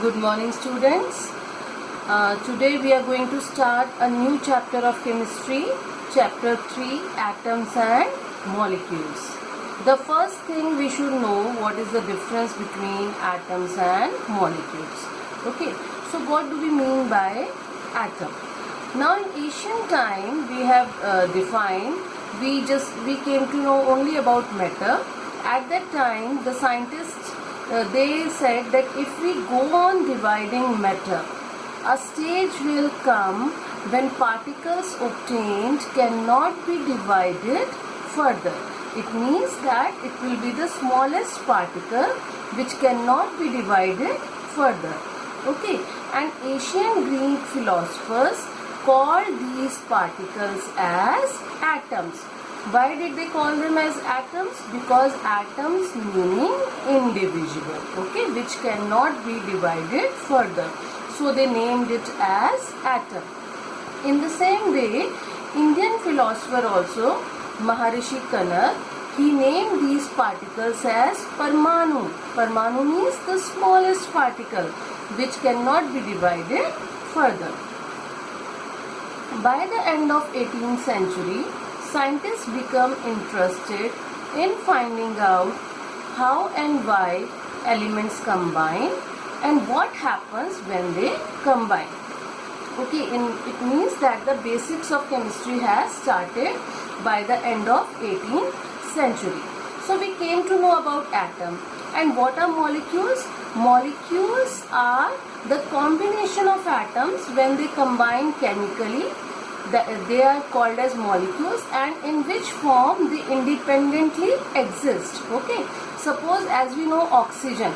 Good morning, students. Today we are going to start a new chapter of chemistry, chapter 3, atoms and molecules. The first thing we should know what is the difference between atoms and molecules. Okay, so what do we mean by atom? Now in ancient time we have defined, we came to know only about matter. At that time the scientists they said that if we go on dividing matter, a stage will come when particles obtained cannot be divided further. It means that it will be the smallest particle which cannot be divided further. Okay, and ancient Greek philosophers called these particles as atoms. Why did they call them as atoms? Because atoms meaning indivisible, okay, which cannot be divided further. So they named it as atom. In the same way, Indian philosopher also, Maharishi Kanar, he named these particles as Parmanu. Parmanu means the smallest particle which cannot be divided further. By the end of 18th century, scientists become interested in finding out how and why elements combine and what happens when they combine. Okay, it means that the basics of chemistry has started by the end of 18th century. So we came to know about atom. And what are molecules? Molecules are the combination of atoms when they combine chemically. They are called as molecules, and in which form they independently exist. Okay, suppose as we know oxygen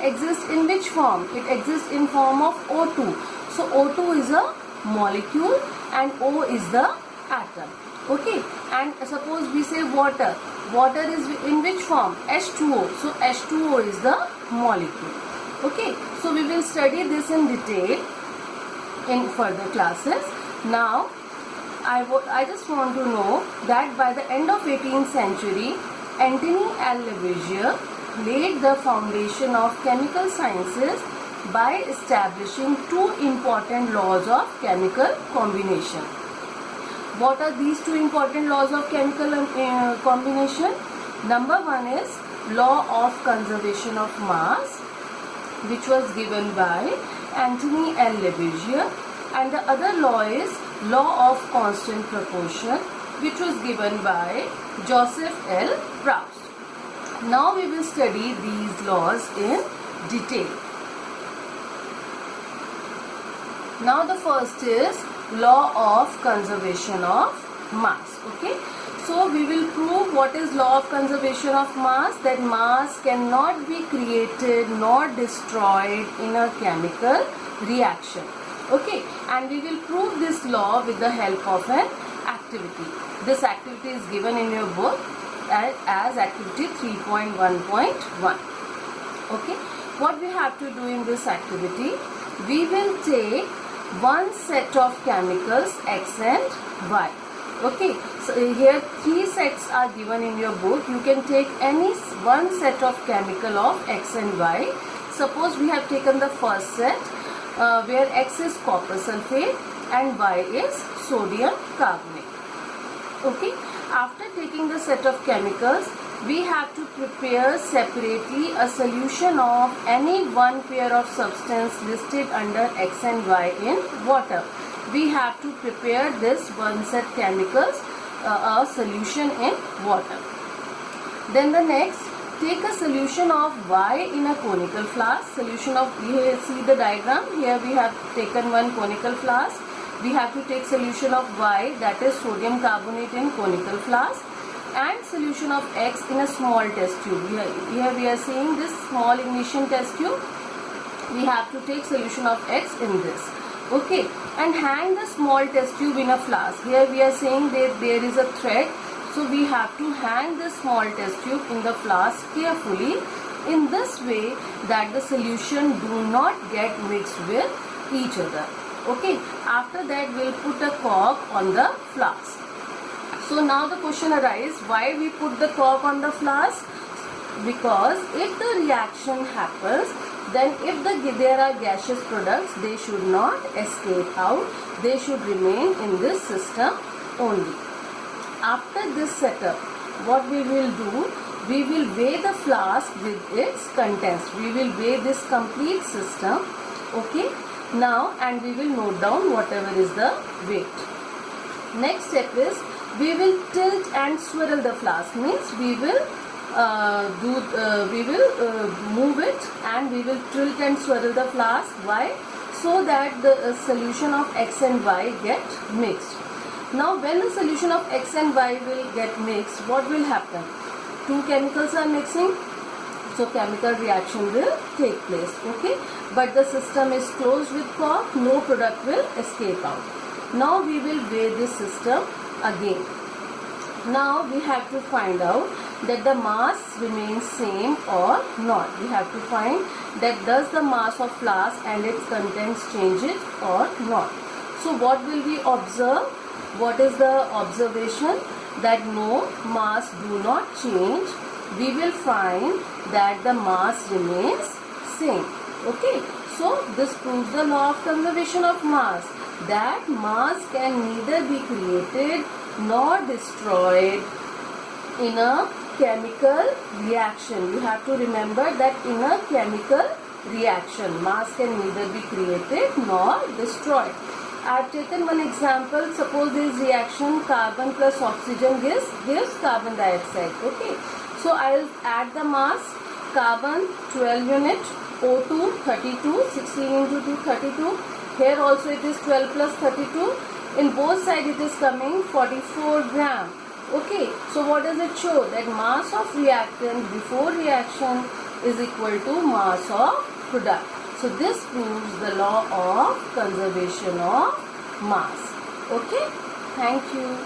exists in which form? It exists in form of O2. So O2 is a molecule and O is the atom. Okay, and suppose we say water is in which form? H2O. So H2O is the molecule. Okay, so we will study this in detail in further classes. Now, I just want to know that by the end of 18th century, Antony and Lavoisier laid the foundation of chemical sciences by establishing two important laws of chemical combination. What are these two important laws of chemical combination? Number one is law of conservation of mass, which was given by Antony and Lavoisier. And the other law is law of constant proportion, which was given by Joseph L. Proust. Now we will study these laws in detail. Now the first is law of conservation of mass. Okay, so we will prove what is law of conservation of mass, that mass cannot be created nor destroyed in a chemical reaction. Okay, and we will prove this law with the help of an activity. This activity is given in your book as activity 3.1.1. Okay, what we have to do in this activity, we will take one set of chemicals X and Y. Okay, so here three sets are given in your book. You can take any one set of chemical of X and Y. Suppose we have taken the first set, where X is copper sulfate and Y is sodium carbonate. Okay, after taking the set of chemicals, we have to prepare separately a solution of any one pair of substance listed under X and Y in water. We have to prepare this one set chemicals, a solution in water. Then the next, take a solution of Y in a conical flask. Solution of, here see the diagram, here we have taken one conical flask. We have to take solution of Y, that is sodium carbonate, in conical flask, and solution of X in a small test tube. Here we are seeing this small ignition test tube. We have to take solution of X in this. Okay, and hang the small test tube in a flask. Here we are saying that there is a thread. So we have to hang the small test tube in the flask carefully in this way that the solution do not get mixed with each other. Okay, after that we will put a cork on the flask. So now the question arises, why we put the cork on the flask? Because if the reaction happens, then if there are gaseous products, they should not escape out. They should remain in this system only. After this setup, what we will do, we will weigh the flask with its contents. We will weigh this complete system. Okay. Now, and we will note down whatever is the weight. Next step is, we will tilt and swirl the flask. Means we will move it and we will tilt and swirl the flask. Why? So that the solution of X and Y get mixed. Now when the solution of X and Y will get mixed, what will happen? Two chemicals are mixing, so chemical reaction will take place. Okay, but the system is closed with cork, no product will escape out. Now we will weigh this system again. Now we have to find out that the mass remains same or not. We have to find that does the mass of flask and its contents change it or not. So what will we observe? What is the observation? That no, mass do not change. We will find that the mass remains same. Okay, so this proves the law of conservation of mass, that mass can neither be created nor destroyed in a chemical reaction. You have to remember that in a chemical reaction, mass can neither be created nor destroyed. I have taken one example. Suppose this reaction, carbon plus oxygen gives carbon dioxide. Okay, so I will add the mass. Carbon 12 unit, O2 32, 16 into 2 32. Here also it is 12 plus 32. In both sides it is coming 44 gram. Okay, so what does it show? That mass of reactant before reaction is equal to mass of product. So this proves the law of conservation of mass. Okay, thank you.